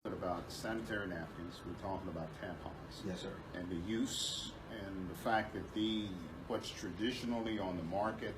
About sanitary napkins, we're talking about tampons. Yes, sir. And the use and the fact that what's traditionally on the market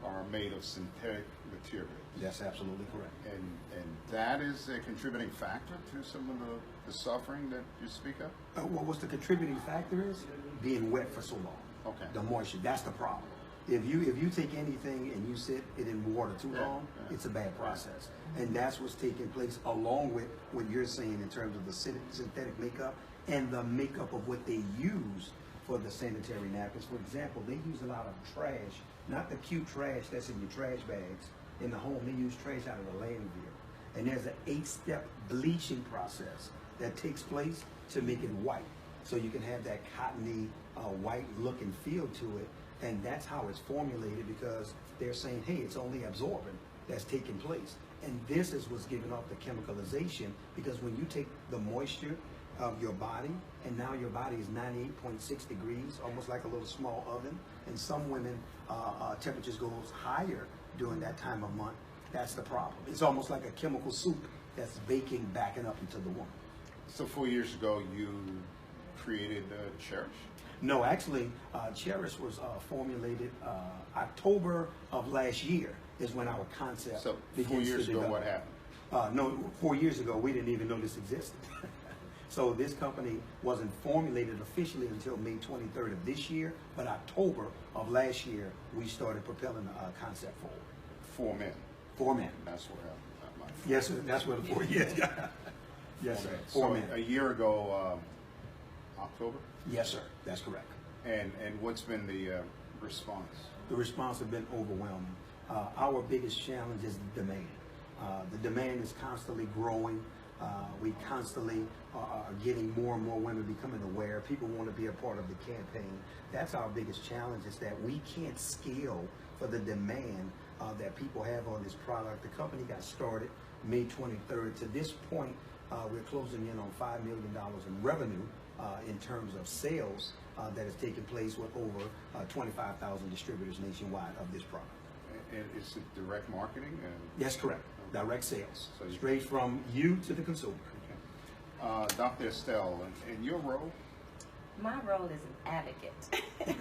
are made of synthetic material. That's absolutely correct. And that is a contributing factor to some of the suffering that you speak of? Well, what's the contributing factor is being wet for so long. Okay. The moisture, that's the problem. If you take anything and you sit it in water too long, it's a bad process. And that's what's taking place along with what you're saying in terms of the synthetic makeup and the makeup of what they use for the sanitary napkins. For example, they use a lot of trash, not the cute trash that's in your trash bags in the home. They use trash out of the landfill. And there's an 8-step bleaching process that takes place to make it white. So you can have that cottony, white look and feel to it. And that's how it's formulated, because they're saying, hey, it's only absorbent that's taking place. And this is what's giving off the chemicalization, because when you take the moisture of your body, and now your body is 98.6 degrees, almost like a little small oven, and some women, temperatures goes higher during that time of month, that's the problem. It's almost like a chemical soup that's baking, backing up into the woman. So 4 years ago, you created Cherish? No, actually, Cherish was formulated October of last year is when our concept So 4 begins years to ago, develop. what happened? No, 4 years ago, we didn't even know this existed. So this company wasn't formulated officially until May 23rd of this year, but October of last year, we started propelling the concept forward. 4 men. 4 men. That's what happened. Yes, sir. That's what the 4 years. Yes, sir. 4 men. A year ago, October? Yes, sir. That's correct. And what's been the response? The response has been overwhelming. Our biggest challenge is the demand. The demand is constantly growing. We constantly are getting more and more women becoming aware. People want to be a part of the campaign. That's our biggest challenge, is that we can't scale for the demand that people have on this product. The company got started May 23rd. To this point, we're closing in on $5 million in revenue in terms of sales that has taken place with over 25,000 distributors nationwide of this product. And is it direct marketing? That's correct. Direct sales. So straight from you to the consumer. Okay. Dr. Estelle, in your role? My role is an advocate. Okay.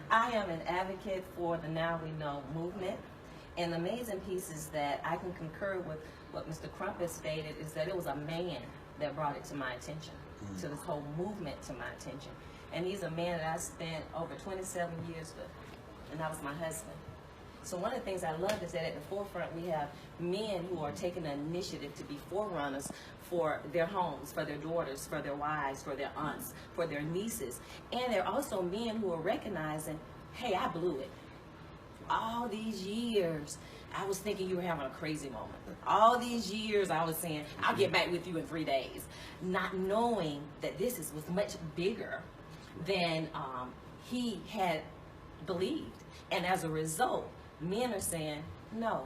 I am an advocate for the Now We Know movement. And the amazing piece is that I can concur with what Mr. Crumpet stated, is that it was a man that brought it to my attention, to this whole movement to my attention. And he's a man that I spent over 27 years with, and that was my husband. So one of the things I love is that at the forefront we have men who are taking the initiative to be forerunners for their homes, for their daughters, for their wives, for their aunts, for their nieces. And there are also men who are recognizing, hey, I blew it. All these years, I was thinking you were having a crazy moment. All these years I was saying, I'll get back with you in 3 days. Not knowing that this was much bigger than he had believed. And as a result, men are saying, no.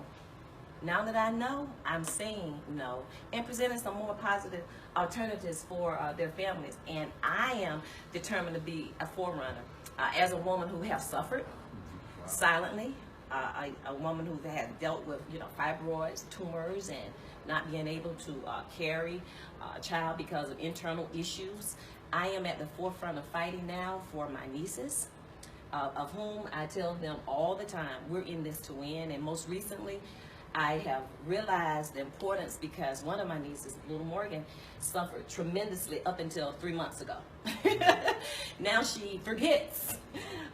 Now that I know, I'm saying no, and presenting some more positive alternatives for their families. And I am determined to be a forerunner. As a woman who has suffered silently, a woman who had dealt with, fibroids, tumors, and not being able to carry a child because of internal issues, I am at the forefront of fighting now for my nieces, of whom I tell them all the time, we're in this to win. And most recently, I have realized the importance, because one of my nieces, little Morgan, suffered tremendously up until 3 months ago. Now she forgets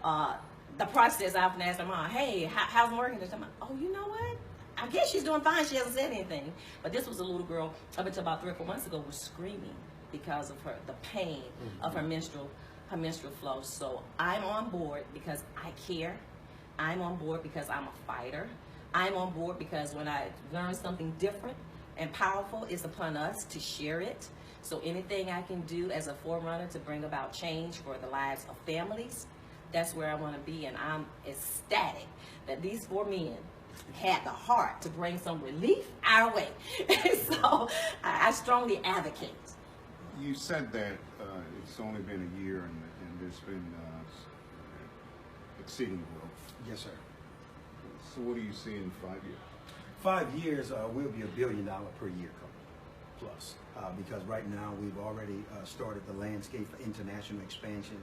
the process. I often ask her mom, hey, how's Morgan? And she's like, oh, you know what? I guess she's doing fine. She hasn't said anything. But this was a little girl up until about 3 or 4 months ago was screaming because of the pain of her menstrual flow. So I'm on board because I care. I'm on board because I'm a fighter. I'm on board because when I learn something different and powerful, it's upon us to share it. So anything I can do as a forerunner to bring about change for the lives of families, that's where I want to be. And I'm ecstatic that these 4 men had the heart to bring some relief our way. So I strongly advocate. You said that it's only been a year and there's been exceeding growth. Yes, sir. So what do you see in 5 years? 5 years, we'll be $1 billion per year company. plus because right now we've already started the landscape for international expansion.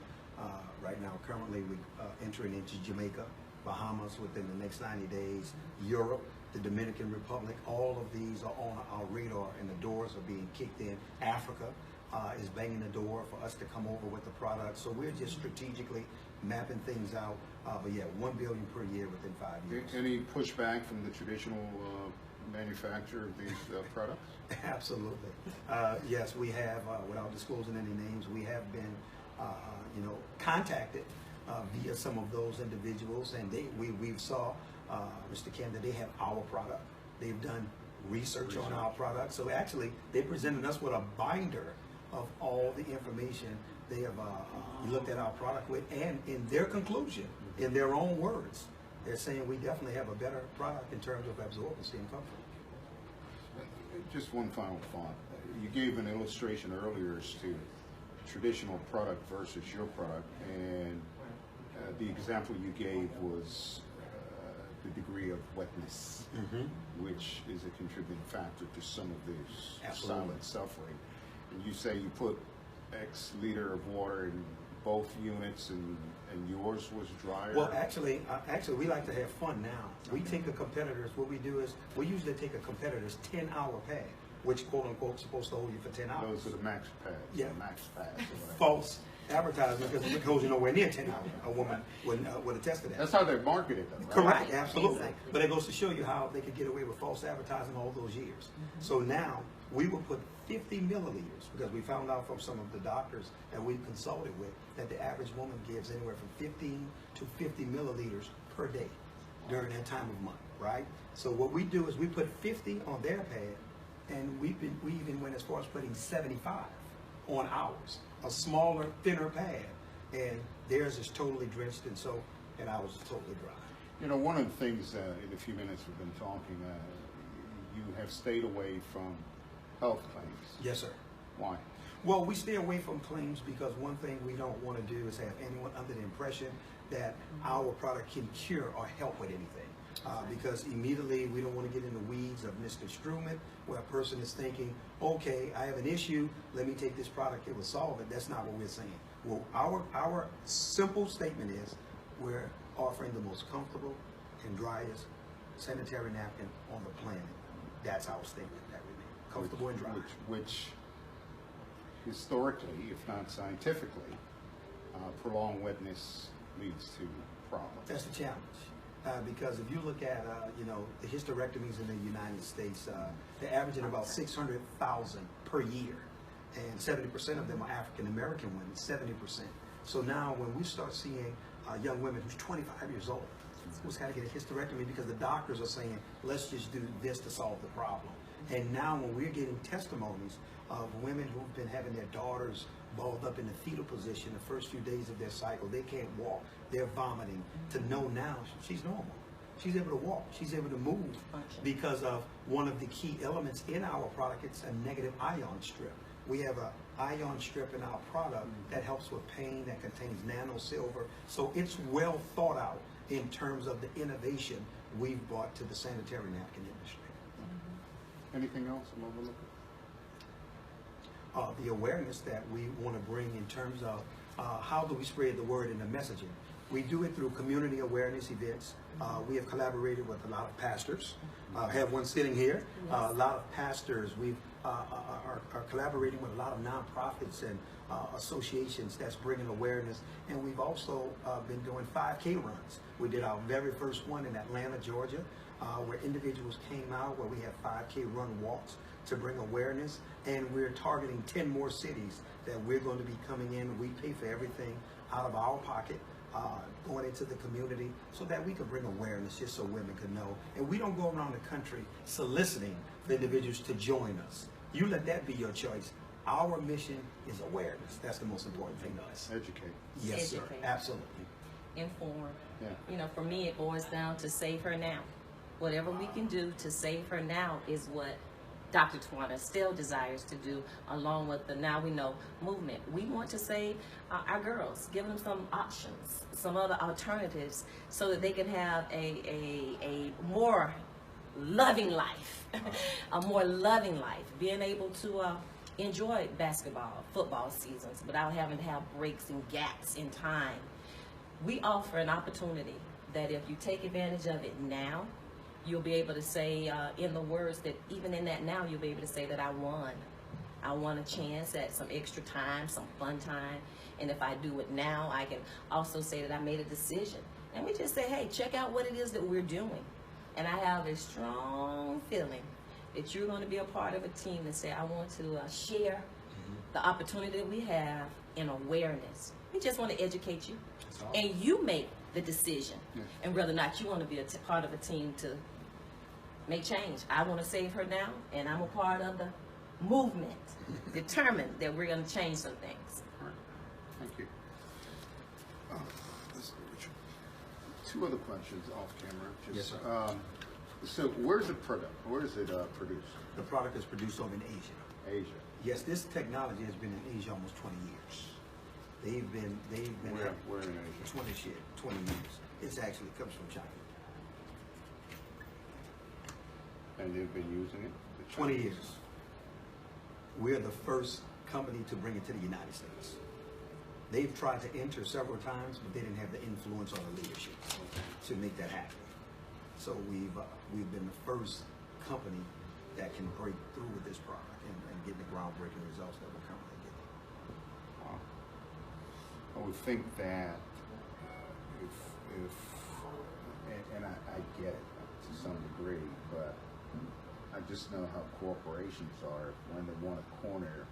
Right now, currently, we're entering into Jamaica, Bahamas within the next 90 days, Europe, the Dominican Republic. All of these are on our radar, and the doors are being kicked in. Africa is banging the door for us to come over with the product. So we're just strategically mapping things out. But yeah, $1 billion per year within 5 years. Any pushback from the traditional manufacturer of these products? Absolutely. Yes, we have, without disclosing any names, we have been, contacted via some of those individuals, and we've saw, Mr. Camden, they have our product. They've done research on our product. So actually, they presented us with a binder of all the information they have looked at our product with, and in their conclusion, in their own words, they're saying we definitely have a better product in terms of absorbency and comfort. Just one final thought. You gave an illustration earlier as to traditional product versus your product, and the example you gave was the degree of wetness, which is a contributing factor to some of this silent suffering. And you say you put X liter of water in both units, and yours was drier? Well, actually, we like to have fun now. We take a competitor's, what we do is, we usually take a competitor's 10-hour pad, which quote unquote is supposed to hold you for 10 hours. Those are the max pads. Yeah. Max pads. False advertisement, because it holds you nowhere near 10 hours, a woman would attest to that. That's how they market it, though, right? Correct, absolutely. Exactly. But it goes to show you how they could get away with false advertising all those years. So now, we will put 50 milliliters, because we found out from some of the doctors that we consulted with that the average woman gives anywhere from 15 to 50 milliliters per day during that time of month, right? So what we do is we put 50 on their pad, and we even went as far as putting 75 on ours, a smaller, thinner pad, and theirs is totally drenched, and ours is totally dry. You know, one of the things in the few minutes we've been talking, you have stayed away from health claims. Yes, sir. Why? Well, we stay away from claims because one thing we don't want to do is have anyone under the impression that our product can cure or help with anything. Because immediately we don't want to get in the weeds of misconstruement, where a person is thinking, okay, I have an issue, let me take this product, it will solve it. That's not what we're saying. Well, our simple statement is we're offering the most comfortable and driest sanitary napkin on the planet. That's our statement that we make. Comfortable and dry. Which historically, if not scientifically, prolonged wetness leads to problems. That's the challenge. Because if you look at, the hysterectomies in the United States, they're averaging about 600,000 per year. And 70% of them are African-American women, 70%. So now when we start seeing young women who's 25 years old, who's got to get a hysterectomy because the doctors are saying, let's just do this to solve the problem. And now when we're getting testimonies of women who've been having their daughters balled up in the fetal position the first few days of their cycle, they can't walk, they're vomiting, to know now she's normal. She's able to walk, she's able to move because of one of the key elements in our product. It's a negative ion strip. We have an ion strip in our product that helps with pain, that contains nano silver. So it's well thought out in terms of the innovation we've brought to the sanitary napkin industry. Anything else I'm overlooking? The awareness that we want to bring in terms of how do we spread the word in the messaging. We do it through community awareness events. We have collaborated with a lot of pastors. I have one sitting here. A lot of pastors. We are collaborating with a lot of nonprofits and associations that's bringing awareness. And we've also been doing 5K runs. We did our very first one in Atlanta, Georgia, where individuals came out, where we have 5K run walks to bring awareness. And we're targeting 10 more cities that we're going to be coming in. We pay for everything out of our pocket, going into the community so that we can bring awareness just so women can know. And we don't go around the country soliciting for individuals to join us. You let that be your choice. Our mission is awareness. That's the most important thing to us. Educate. Yes, Educate. sir. Absolutely. Inform. Yeah. For me, it boils down to save her now. Whatever we can do to save her now is what Dr. Tawana still desires to do, along with the Now We Know movement. We want to save our girls, give them some options, some other alternatives, so that they can have a more loving life, a more loving life, being able to enjoy basketball, football seasons without having to have breaks and gaps in time. We offer an opportunity that if you take advantage of it now, you'll be able to say in the words that even in that now, you'll be able to say that I won. I want a chance at some extra time, some fun time. And if I do it now, I can also say that I made a decision. And we just say, hey, check out what it is that we're doing. And I have a strong feeling that you're going to be a part of a team that say, I want to share the opportunity that we have in awareness. We just want to educate you. And you make the decision. And whether or not you want to be a part of a team to make change. I want to save her now, and I'm a part of the movement, determined that we're going to change some things. All right. Thank you. Two other questions off camera. Yes, sir. So where's it produced? Where is it produced? The product is produced over in Asia. Asia. Yes, this technology has been in Asia almost 20 years. They've been Where in Asia? 20 years. It actually comes from China. And they've been using it? The 20 Chinese? years. We're the first company to bring it to the United States. They've tried to enter several times, but they didn't have the influence or the leadership to make that happen. So we've been the first company that can break through with this product and get the groundbreaking results that we're currently getting. Wow. I would think that and I get it to some degree, but I just know how corporations are. When they want to corner